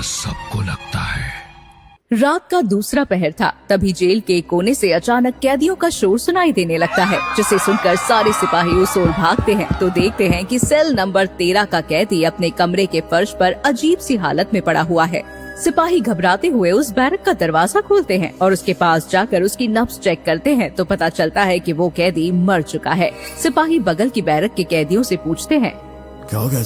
डर सबको लगता है। रात का दूसरा पहर था, तभी जेल के कोने से अचानक कैदियों का शोर सुनाई देने लगता है, जिसे सुनकर सारे सिपाही उस ओर भागते हैं तो देखते हैं कि सेल नंबर 13 का कैदी अपने कमरे के फर्श पर अजीब सी हालत में पड़ा हुआ है। सिपाही घबराते हुए उस बैरक का दरवाजा खोलते हैं और उसके पास जाकर उसकी नब्ज चेक करते हैं तो पता चलता है कि वो कैदी मर चुका है। सिपाही बगल की बैरक के कैदियों से पूछते हैं, क्या हो गया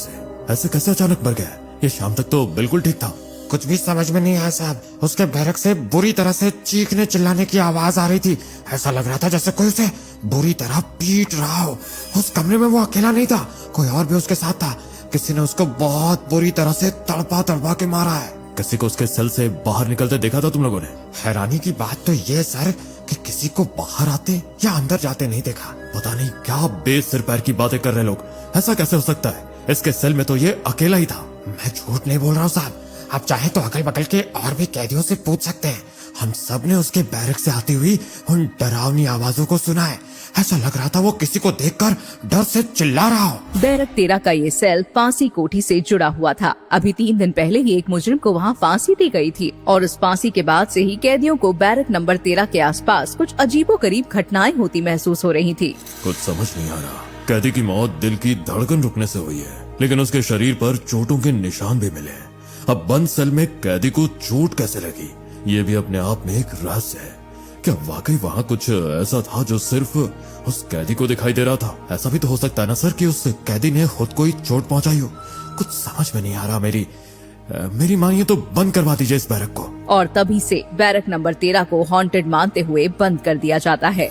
ऐसे कैसे अचानक मर गया? ये शाम तक तो बिल्कुल ठीक था। कुछ भी समझ में नहीं आया साहब। उसके बैरक से बुरी तरह से चीखने चिल्लाने की आवाज आ रही थी। ऐसा लग रहा था जैसे कोई उसे बुरी तरह पीट रहा हो। उस कमरे में वो अकेला नहीं था, कोई और भी उसके साथ था। किसी ने उसको बहुत बुरी तरह से तड़पा के मारा है। किसी को उसके सेल से बाहर निकलते देखा था तुम लोगों ने? हैरानी की बात तो ये सर कि किसी को बाहर आते या अंदर जाते नहीं देखा। पता नहीं क्या बेसिर पैर की बातें कर रहे लोग। ऐसा कैसे हो सकता है? इसके सेल में तो ये अकेला ही था। मैं झूठ नहीं बोल रहा हूँ साहब। आप चाहे तो अगल बगल के और भी कैदियों से पूछ सकते हैं। हम सब ने उसके बैरक से आती हुई उन डरावनी आवाजों को सुना है। ऐसा लग रहा था वो किसी को देखकर डर से चिल्ला रहा हो। बैरक 13 का ये सेल फांसी कोठी से जुड़ा हुआ था। अभी 3 दिन पहले ही एक मुजरिम को वहाँ फांसी दी गई थी और उस फांसी के बाद से ही कैदियों को बैरक नंबर 13 के आसपास कुछ अजीबोगरीब घटनाएं होती महसूस हो रही थी। कुछ समझ नहीं आ रहा। कैदी की मौत दिल की धड़कन रुकने से हुई है, लेकिन उसके शरीर पर चोटों के निशान भी मिले हैं। अब बंद सेल में कैदी को चोट कैसे लगी, ये भी अपने आप में एक रहस्य है। क्या वाकई वहाँ कुछ ऐसा था जो सिर्फ उस कैदी को दिखाई दे रहा था? ऐसा भी तो हो सकता है ना सर कि उस कैदी ने खुद को ही चोट पहुंचाई हो। कुछ समझ में नहीं आ रहा। मेरी मानिए तो बंद करवा दीजिए इस बैरक को। और तभी से बैरक नंबर 13 को हॉन्टेड मानते हुए बंद कर दिया जाता है।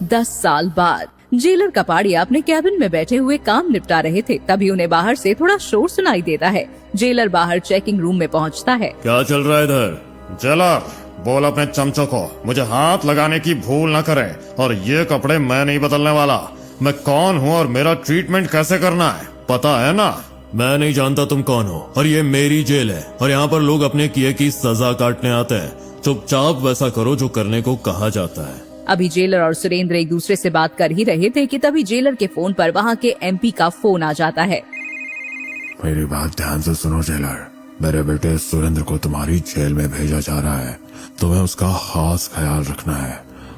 10 साल बाद जेलर कपाड़िया अपने कैबिन में बैठे हुए काम निपटा रहे थे, तभी उन्हें बाहर से थोड़ा शोर सुनाई देता है। जेलर बाहर चेकिंग रूम में पहुंचता है। क्या चल रहा है इधर? जेलर बोल अपने चमचों को मुझे हाथ लगाने की भूल न करें, और ये कपड़े मैं नहीं बदलने वाला। मैं कौन हूँ और मेरा ट्रीटमेंट कैसे करना है पता है ना? मैं नहीं जानता तुम कौन हो, और ये मेरी जेल है और यहाँ पर लोग अपने किए की सजा काटने आते हैं। चुपचाप वैसा करो जो करने को कहा जाता है। अभी जेलर और सुरेंद्र एक दूसरे से बात कर ही रहे थे कि तभी जेलर के फोन पर वहाँ के एमपी का फोन आ जाता है। मेरी बात ध्यान से सुनो जेलर। मेरे बेटे सुरेंद्र को तुम्हारी जेल में भेजा जा रहा है। तुम्हें उसका खास ख्याल रखना है।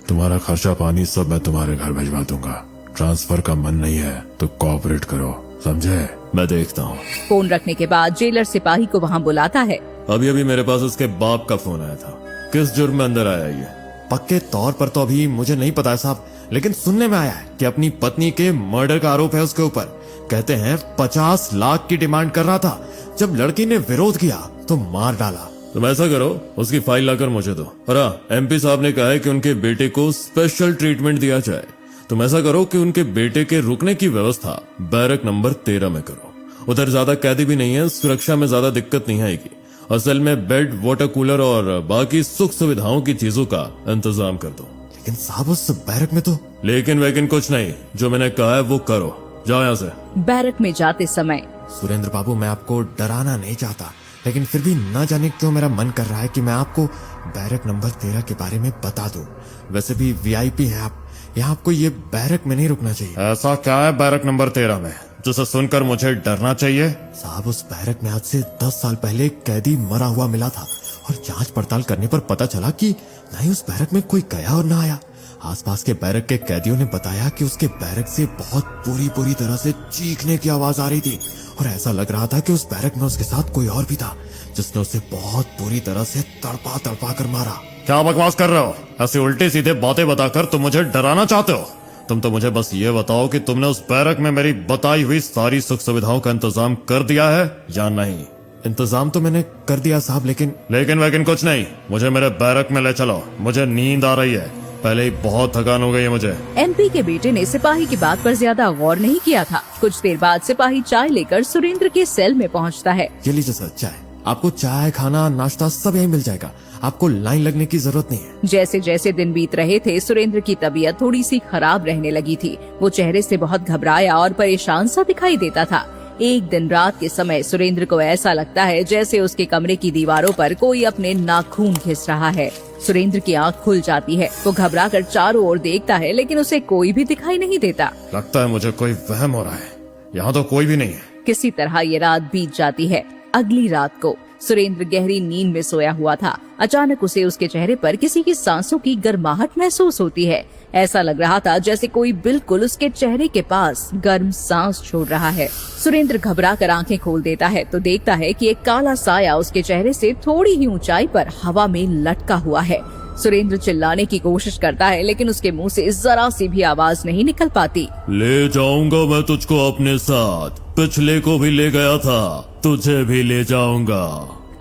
तुम्हारा खर्चा पानी सब मैं तुम्हारे घर भिजवा दूंगा। ट्रांसफर का मन नहीं है तो कोऑपरेट करो, समझे? मैं देखता हूँ। फोन रखने के बाद जेलर सिपाही को वहाँ बुलाता है। अभी मेरे पास उसके बाप का फोन आया था। किस जुर्म में अंदर आया ये? पक्के तौर पर तो अभी मुझे नहीं पता है साहब, लेकिन सुनने में आया है कि अपनी पत्नी के मर्डर का आरोप है उसके ऊपर। कहते हैं 50 लाख की डिमांड कर रहा था। जब लड़की ने विरोध किया तो मार डाला। तुम ऐसा करो, उसकी फाइल लाकर मुझे दो। और एमपी साहब ने कहा है कि उनके बेटे को स्पेशल ट्रीटमेंट दिया जाए। तुम ऐसा करो कि उनके बेटे के रुकने की व्यवस्था बैरक नंबर 13 में करो। उधर ज्यादा कैदी भी नहीं है, सुरक्षा में ज्यादा दिक्कत नहीं आएगी। असल में बेड, वाटर कूलर और बाकी सुख सुविधाओं की चीजों का इंतजाम कर दो। लेकिन साहब उस बैरक में तो लेकिन वेकिन कुछ नहीं, जो मैंने कहा है वो करो। जाओ यहाँ से। बैरक में जाते समय सुरेंद्र बाबू, मैं आपको डराना नहीं चाहता, लेकिन फिर भी न जाने क्यों मेरा मन कर रहा है कि मैं आपको बैरक नंबर 13 के बारे में बता दूं। वैसे भी वीआईपी है आप, यहाँ आपको ये बैरक में नहीं रुकना चाहिए। ऐसा क्या है बैरक नंबर 13 में जिसे सुनकर मुझे डरना चाहिए? साहब उस बैरक में आज से 10 साल पहले एक कैदी मरा हुआ मिला था, और जांच पड़ताल करने पर पता चला कि न ही उस बैरक में कोई गया और न आया। आसपास के बैरक के कैदियों ने बताया कि उसके बैरक से बहुत बुरी तरह से चीखने की आवाज आ रही थी, और ऐसा लग रहा था कि उस बैरक में उसके साथ कोई और भी था जिसने उसे बहुत बुरी तरह से तड़पा कर मारा। क्या बकवास कर रहे हो? ऐसी उल्टी सीधे बातें बताकर तुम मुझे डराना चाहते हो? तुम तो मुझे बस ये बताओ कि तुमने उस बैरक में मेरी बताई हुई सारी सुख सुविधाओं का इंतजाम कर दिया है या नहीं? इंतजाम तो मैंने कर दिया साहब, लेकिन कुछ नहीं। मुझे मेरे बैरक में ले चलो, मुझे नींद आ रही है। पहले ही बहुत थकान हो गई है मुझे। एमपी के बेटे ने सिपाही की बात पर ज्यादा गौर नहीं किया था। कुछ देर बाद सिपाही चाय लेकर सुरेंद्र के सेल में पहुंचता है। ये लीजिए सर चाय। आपको चाय, खाना, नाश्ता सब यहीं मिल जाएगा। आपको लाइन लगने की जरूरत नहीं है। जैसे जैसे दिन बीत रहे थे, सुरेंद्र की तबीयत थोड़ी सी खराब रहने लगी थी। वो चेहरे से बहुत घबराया और परेशान सा दिखाई देता था। एक दिन रात के समय सुरेंद्र को ऐसा लगता है जैसे उसके कमरे की दीवारों पर कोई अपने नाखून घिस रहा है। सुरेंद्र की आंख खुल जाती है। वो घबराकर चारों ओर देखता है, लेकिन उसे कोई भी दिखाई नहीं देता। लगता है मुझे कोई वहम हो रहा है। यहाँ तो कोई भी नहीं है। किसी तरह ये रात बीत जाती है। अगली रात को सुरेंद्र गहरी नींद में सोया हुआ था। अचानक उसे उसके चेहरे पर किसी की सांसों की गर्माहट महसूस होती है। ऐसा लग रहा था जैसे कोई बिल्कुल उसके चेहरे के पास गर्म सांस छोड़ रहा है। सुरेंद्र घबरा कर आंखें खोल देता है तो देखता है कि एक काला साया उसके चेहरे से थोड़ी ही ऊंचाई पर हवा में लटका हुआ है। सुरेंद्र चिल्लाने की कोशिश करता है लेकिन उसके मुंह से जरा सी भी आवाज नहीं निकल पाती। ले जाऊंगा मैं तुझको अपने साथ, पिछले को भी ले गया था, तुझे भी ले जाऊंगा।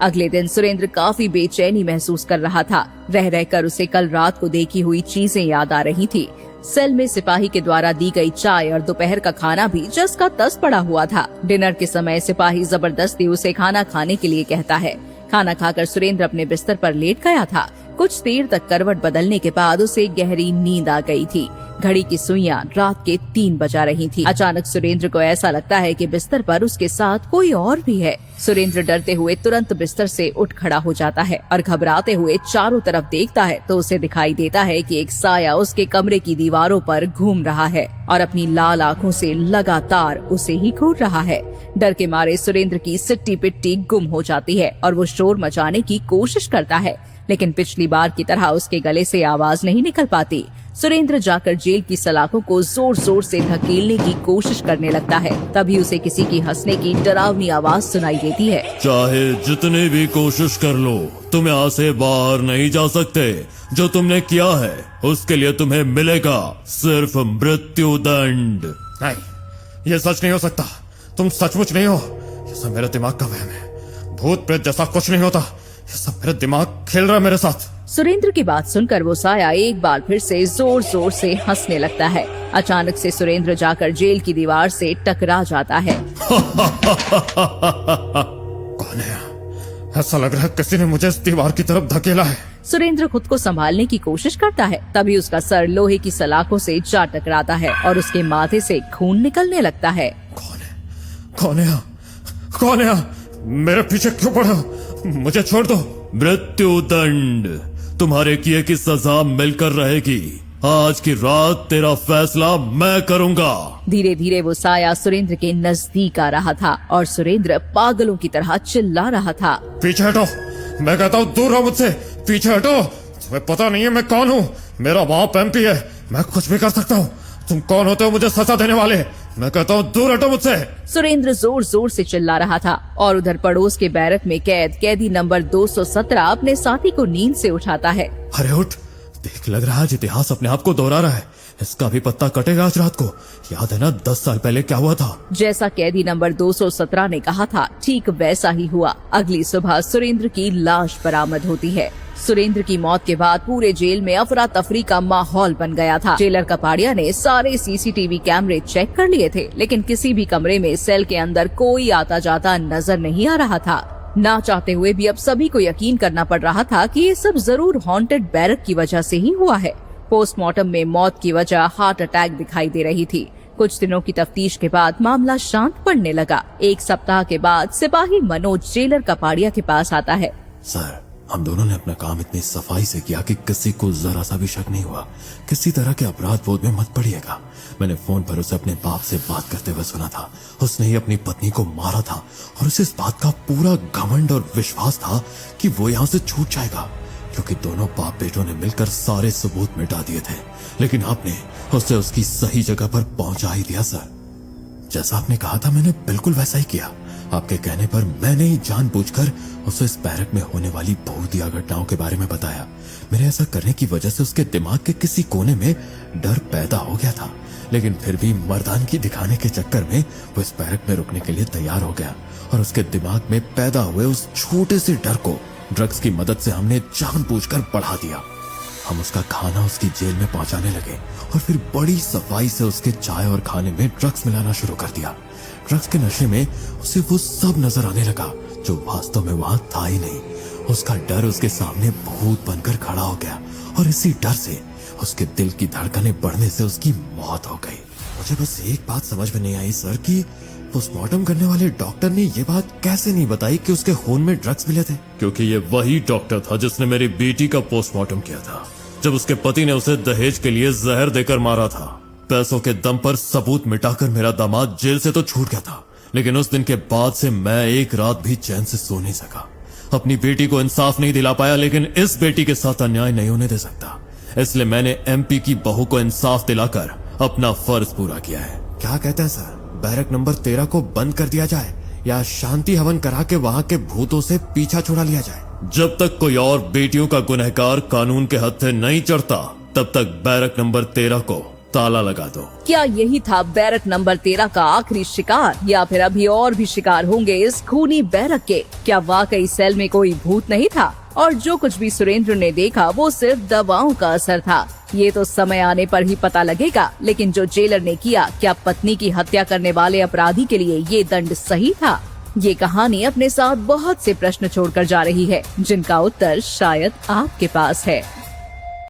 अगले दिन सुरेंद्र काफी बेचैनी महसूस कर रहा था। रह रहकर उसे कल रात को देखी हुई चीजें याद आ रही थी। सेल में सिपाही के द्वारा दी गई चाय और दोपहर का खाना भी जस का तस पड़ा हुआ था। डिनर के समय सिपाही जबरदस्ती उसे खाना खाने के लिए कहता है। खाना खाकर सुरेंद्र अपने बिस्तर पर लेट गया था। कुछ देर तक करवट बदलने के बाद उसे गहरी नींद आ गई थी। घड़ी की सुइयां रात के 3 बजा रही थी। अचानक सुरेंद्र को ऐसा लगता है कि बिस्तर पर उसके साथ कोई और भी है। सुरेंद्र डरते हुए तुरंत बिस्तर से उठ खड़ा हो जाता है और घबराते हुए चारों तरफ देखता है तो उसे दिखाई देता है कि एक साया उसके कमरे की दीवारों पर घूम रहा है और अपनी लाल आंखों से लगातार उसे ही घूर रहा है। डर के मारे सुरेंद्र की सिट्टी पिट्टी गुम हो जाती है और वो शोर मचाने की कोशिश करता है लेकिन पिछली बार की तरह उसके गले से आवाज नहीं निकल पाती। सुरेंद्र जाकर जेल की सलाखों को जोर जोर से धकेलने की कोशिश करने लगता है। तभी उसे किसी की हंसने की डरावनी आवाज सुनाई देती है। चाहे जितनी भी कोशिश कर लो, तुम यहाँ से बाहर नहीं जा सकते। जो तुमने किया है उसके लिए तुम्हें मिलेगा सिर्फ मृत्यु दंड। नहीं, ये सच नहीं हो सकता। तुम सचमुच नहीं हो। ये सब मेरे दिमाग का वहम है। भूत प्रेत जैसा कुछ नहीं होता। ये सब मेरा दिमाग खेल रहा है मेरे साथ। सुरेंद्र की बात सुनकर वो साया एक बार फिर से जोर जोर से हंसने लगता है। अचानक से सुरेंद्र जाकर जेल की दीवार से टकरा जाता है। कौन है? ऐसा लग रहा है किसी ने मुझे इस दीवार की तरफ धकेला है। सुरेंद्र खुद को संभालने की कोशिश करता है। तभी उसका सर लोहे की सलाखों से जा टकराता है और उसके माथे से खून निकलने लगता है। कौन है? कौन है? कौन है? मेरे पीछे क्यों पड़ा? मुझे छोड़ दो। मृत्यु दंड, तुम्हारे किए की सजा मिलकर रहेगी। आज की रात तेरा फैसला मैं करूंगा। धीरे धीरे वो साया सुरेंद्र के नजदीक आ रहा था और सुरेंद्र पागलों की तरह चिल्ला रहा था। पीछे हटो, मैं कहता हूँ दूर रहो मुझसे। पीछे हटो। तुम्हें पता नहीं है मैं कौन हूँ। मेरा बाप एमपी है, मैं कुछ भी कर सकता हूँ। तुम कौन होते हो मुझे सजा देने वाले? मैं कहता हूँ दूर हटो मुझसे। सुरेंद्र जोर जोर से चिल्ला रहा था और उधर पड़ोस के बैरक में कैदी नंबर 217 अपने साथी को नींद से उठाता है। अरे उठ, देख, लग रहा है इतिहास अपने आप को दोहरा रहा है। इसका भी पत्ता कटेगा आज रात को। याद है ना 10 साल पहले क्या हुआ था? जैसा कैदी नंबर 217 ने कहा था, ठीक वैसा ही हुआ। अगली सुबह सुरेंद्र की लाश बरामद होती है। सुरेंद्र की मौत के बाद पूरे जेल में अफरा तफरी का माहौल बन गया था। जेलर कपाड़िया ने सारे सीसीटीवी कैमरे चेक कर लिए थे लेकिन किसी भी कमरे में सेल के अंदर कोई आता जाता नजर नहीं आ रहा था। ना चाहते हुए भी अब सभी को यकीन करना पड़ रहा था कि ये सब जरूर हॉन्टेड बैरक की वजह से ही हुआ है। पोस्टमार्टम में मौत की वजह हार्ट अटैक दिखाई दे रही थी। कुछ दिनों की तफ्तीश के बाद मामला शांत पड़ने लगा। 1 सप्ताह के बाद सिपाही मनोज जेलर कपाड़िया के पास आता है। सर, हम दोनों ने अपना काम इतनी सफाई से किया कि किसी को जरा सा भी शक नहीं हुआ। किसी तरह के अपराध बोध में मत पड़िएगा। मैंने फोन पर उसे अपने बाप से बात करते हुए सुना था। उसने ही अपनी पत्नी को मारा था और उसे इस बात का पूरा घमंड और विश्वास था कि वो यहाँ से छूट जाएगा, क्योंकि दोनों बाप बेटों ने मिलकर सारे सबूत मिटा दिए थे। लेकिन आपने उसे उसकी सही जगह पर पहुंचा ही दिया सर। जैसा आपने कहा था मैंने बिल्कुल वैसा ही किया। आपके कहने पर मैंने ही जानबूझकर उसे इस बैरक में होने वाली भूतिया घटनाओं के बारे में बताया। मेरे ऐसा करने की वजह से उसके दिमाग के किसी कोने में डर पैदा हो गया था, लेकिन फिर भी मर्दानगी दिखाने के चक्कर में वो इस बैरक में रुकने के लिए तैयार हो गया और उसके दिमाग में पैदा हुए उस छोटे से डर को ड्रग्स की मदद से हमने जानबूझकर बढ़ा दिया। हम उसका खाना उसकी जेल में पहुंचाने लगे और फिर बड़ी सफाई से उसके चाय और खाने में ड्रग्स मिलाना शुरू कर दिया। ड्रग्स के नशे में उसे वो सब नजर आने लगा जो वास्तव में वहां था ही नहीं। उसका डर उसके सामने भूत बनकर खड़ा हो गया और इसी डर से उसके दिल की धड़कनें बढ़ने से उसकी मौत हो गई। मुझे बस एक बात समझ में नहीं आई सर कि पोस्टमार्टम करने वाले डॉक्टर ने ये बात कैसे नहीं बताई कि उसके खून में ड्रग्स मिले थे। क्योंकि ये वही डॉक्टर था जिसने मेरी बेटी का पोस्टमार्टम किया था जब उसके पति ने उसे दहेज के लिए जहर देकर मारा था। पैसों के दम पर सबूत मिटाकर मेरा दामाद जेल से तो छूट गया था, लेकिन उस दिन के बाद से मैं एक रात भी चैन से सो नहीं सका। अपनी बेटी को इंसाफ नहीं दिला पाया, लेकिन इस बेटी के साथ अन्याय नहीं होने दे सकता। इसलिए मैंने एमपी की बहू को इंसाफ दिलाकर अपना फर्ज पूरा किया है। क्या कहते हैं सर, बैरक नंबर 13 को बंद कर दिया जाए या शांति हवन करा के वहाँ के भूतों से पीछा छुड़ा लिया जाए? जब तक कोई और बेटियों का गुनहगार कानून के हत्थे नहीं चढ़ता, तब तक बैरक नंबर 13 को ताला लगा दो। क्या यही था बैरक नंबर 13 का आखिरी शिकार, या फिर अभी और भी शिकार होंगे इस खूनी बैरक के? क्या वाकई सेल में कोई भूत नहीं था और जो कुछ भी सुरेंद्र ने देखा वो सिर्फ दवाओं का असर था? ये तो समय आने पर ही पता लगेगा। लेकिन जो जेलर ने किया, क्या पत्नी की हत्या करने वाले अपराधी के लिए ये दंड सही था? ये कहानी अपने साथ बहुत से प्रश्न छोड़कर जा रही है, जिनका उत्तर शायद आपके पास है।